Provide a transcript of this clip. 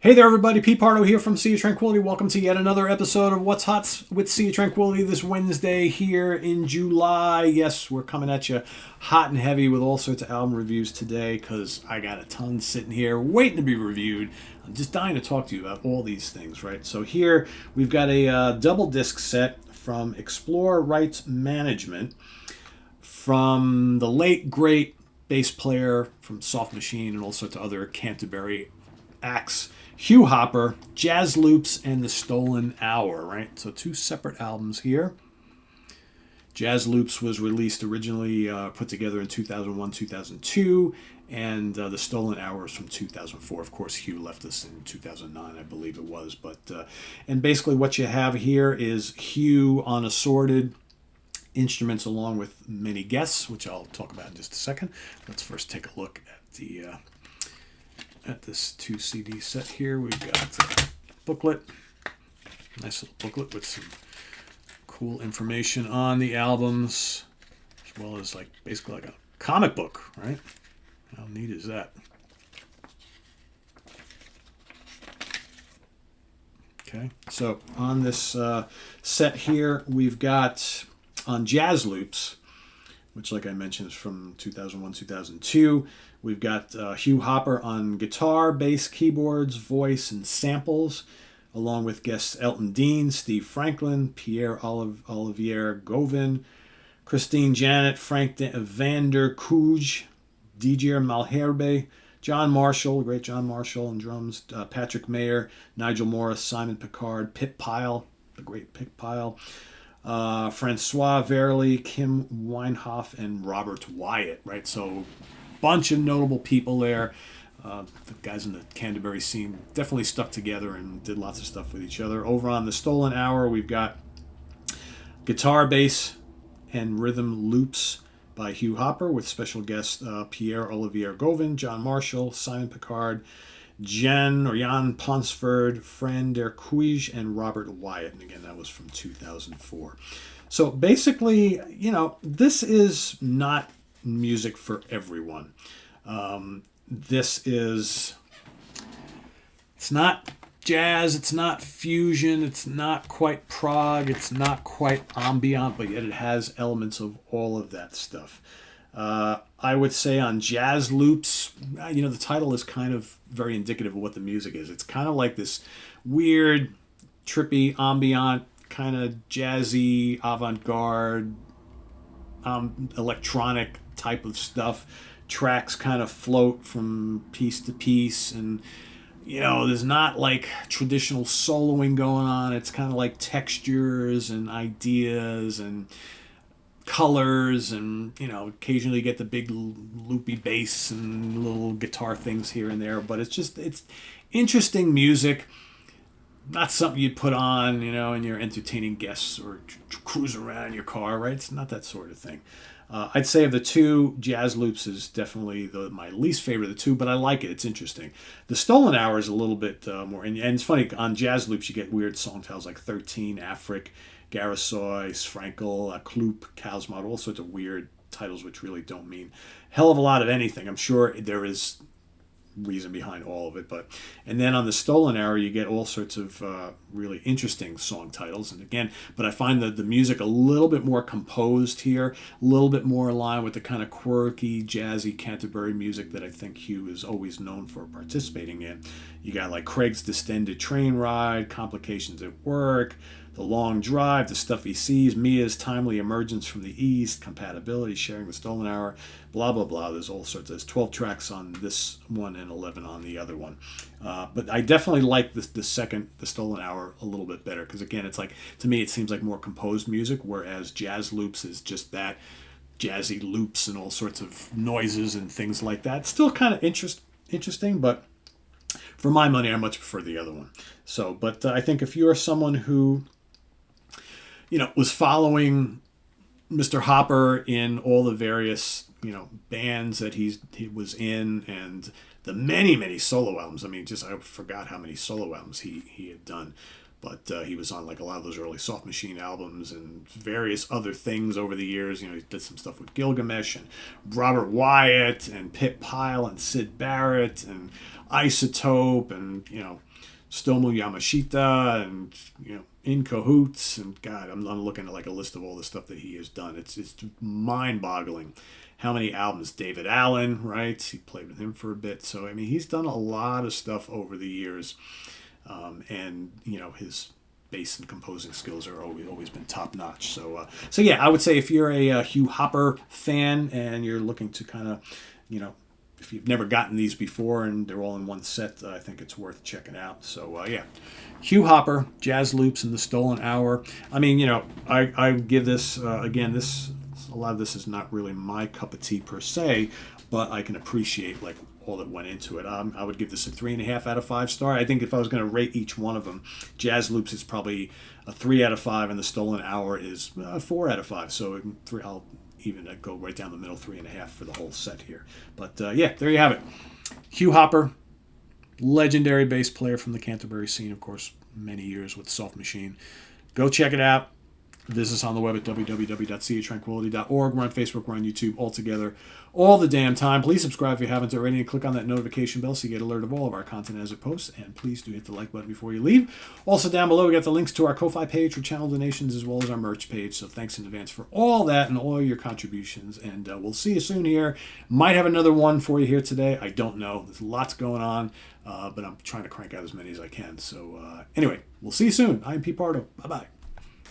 Hey there, everybody. Pete Pardo here from Sea of Tranquility. Welcome to yet another episode of What's Hot with Sea of Tranquility this Wednesday here in July. Yes, we're coming at you hot and heavy with all sorts of album reviews today because I got a ton sitting here waiting to be reviewed. I'm just dying to talk to you about all these things, right? So here we've got a double disc set from Explore Rights Management from the late, great bass player from Soft Machine and all sorts of other Canterbury acts, Hugh Hopper, Jazzloops, and The Stolen Hour, right? So two separate albums here. Jazzloops was released originally, put together in 2001, 2002, and The Stolen Hour is from 2004. Of course, Hugh left us in 2009, I believe it was. And basically what you have here is Hugh on assorted instruments along with many guests, which I'll talk about in just a second. Let's first take a look at this 2 CD set here. We've got a booklet, nice little booklet with some cool information on the albums, as well as basically like a comic book, right? How neat is that? Okay, so on this set here, we've got on Jazzloops, which, like I mentioned, is from 2001, 2002. We've got Hugh Hopper on guitar, bass, keyboards, voice, and samples, along with guests Elton Dean, Steve Franklin, Pierre Olivier Gauvin, Christine Janet, Frank van der Kooj, Didier Malherbe, John Marshall, great John Marshall on drums, Patrick Mayer, Nigel Morris, Simon Picard, Pip Pyle, the great Pip Pyle, Francois Verly, Kim Weinhoff, and Robert Wyatt, right? So bunch of notable people there. The guys in the Canterbury scene definitely stuck together and did lots of stuff with each other. Over on The Stolen Hour, we've got guitar, bass, and rhythm loops by Hugh Hopper with special guests Pierre Olivier Gauvin, John Marshall, Simon Picard, Jan Ponsford, Fran der Kuij, and Robert Wyatt. And again, that was from 2004. So basically, this is not music for everyone. It's not jazz, it's not fusion, it's not quite prog, it's not quite ambient, but yet it has elements of all of that stuff. I would say on Jazzloops, the title is kind of very indicative of what the music is. It's kind of like this weird, trippy, ambient, kind of jazzy, avant-garde, electronic type of stuff. Tracks kind of float from piece to piece, and there's not like traditional soloing going on. It's kind of like textures and ideas and colors, and occasionally you get the big loopy bass and little guitar things here and there, but it's interesting music. Not something you'd put on, and you're entertaining guests or cruise around in your car, right? It's not that sort of thing. I'd say of the two, Jazzloops is definitely my least favorite of the two, but I like it. It's interesting. The Stolen Hour is a little bit more, and it's funny, on Jazzloops you get weird song titles like 13, Afric, Garasois, Frankel, Kloop, Kalsmod, all sorts of weird titles which really don't mean a hell of a lot of anything. I'm sure there is reason behind all of it, and then on The Stolen Hour you get all sorts of really interesting song titles, and again, but I find the music a little bit more composed here, a little bit more in line with the kind of quirky, jazzy Canterbury music that I think Hugh is always known for participating in. You got like Craig's Distended Train Ride, Complications at Work, The Long Drive, The Stuff He Sees, Mia's Timely Emergence from the East, Compatibility, Sharing the Stolen Hour, blah, blah, blah. There's all sorts. There's 12 tracks on this one and 11 on the other one. But I definitely like the second, The Stolen Hour, a little bit better because, again, it's like, to me, it seems like more composed music, whereas Jazzloops is just that jazzy loops and all sorts of noises and things like that. Still kind of interesting, but for my money, I much prefer the other one. So, but I think if you're someone who was following Mr. Hopper in all the various, bands that he was in, and the many, many solo albums. I mean, I forgot how many solo albums he had done. But he was on like a lot of those early Soft Machine albums and various other things over the years. You know, he did some stuff with Gilgamesh and Robert Wyatt and Pit Pile and Syd Barrett and Isotope and, you know, Stomu Yamashita and, you know, In Cahoots. And God, I'm looking at like a list of all the stuff that he has done. It's mind-boggling how many albums. David Allen, right? He played with him for a bit. So, I mean, he's done a lot of stuff over the years. And, you know, his bass and composing skills are always been top notch. So yeah, I would say if you're a Hugh Hopper fan and you're looking to kind of, you know, if you've never gotten these before and they're all in one set, I think it's worth checking out. So yeah, Hugh Hopper, Jazzloops and the Stolen Hour. I mean, you know, I give this again. A lot of this is not really my cup of tea per se, but I can appreciate like all that went into it. I would give this a 3.5 out of 5 star. I think if I was going to rate each one of them, Jazzloops is probably a 3 out of 5, and the Stolen Hour is a 4 out of 5. So I'll even go right down the middle, 3.5 for the whole set here. But yeah, there you have it. Hugh Hopper, legendary bass player from the Canterbury scene, of course, many years with Soft Machine. Go check it out. Visit us on the web at www.seatranquility.org. We're on Facebook, we're on YouTube, all together, all the damn time. Please subscribe if you haven't already and click on that notification bell so you get alert of all of our content as it posts. And please do hit the like button before you leave. Also down below, we got the links to our Ko-Fi page for channel donations as well as our merch page. So thanks in advance for all that and all your contributions. And we'll see you soon here. Might have another one for you here today. I don't know. There's lots going on, but I'm trying to crank out as many as I can. So anyway, we'll see you soon. I'm Pete Pardo. Bye-bye.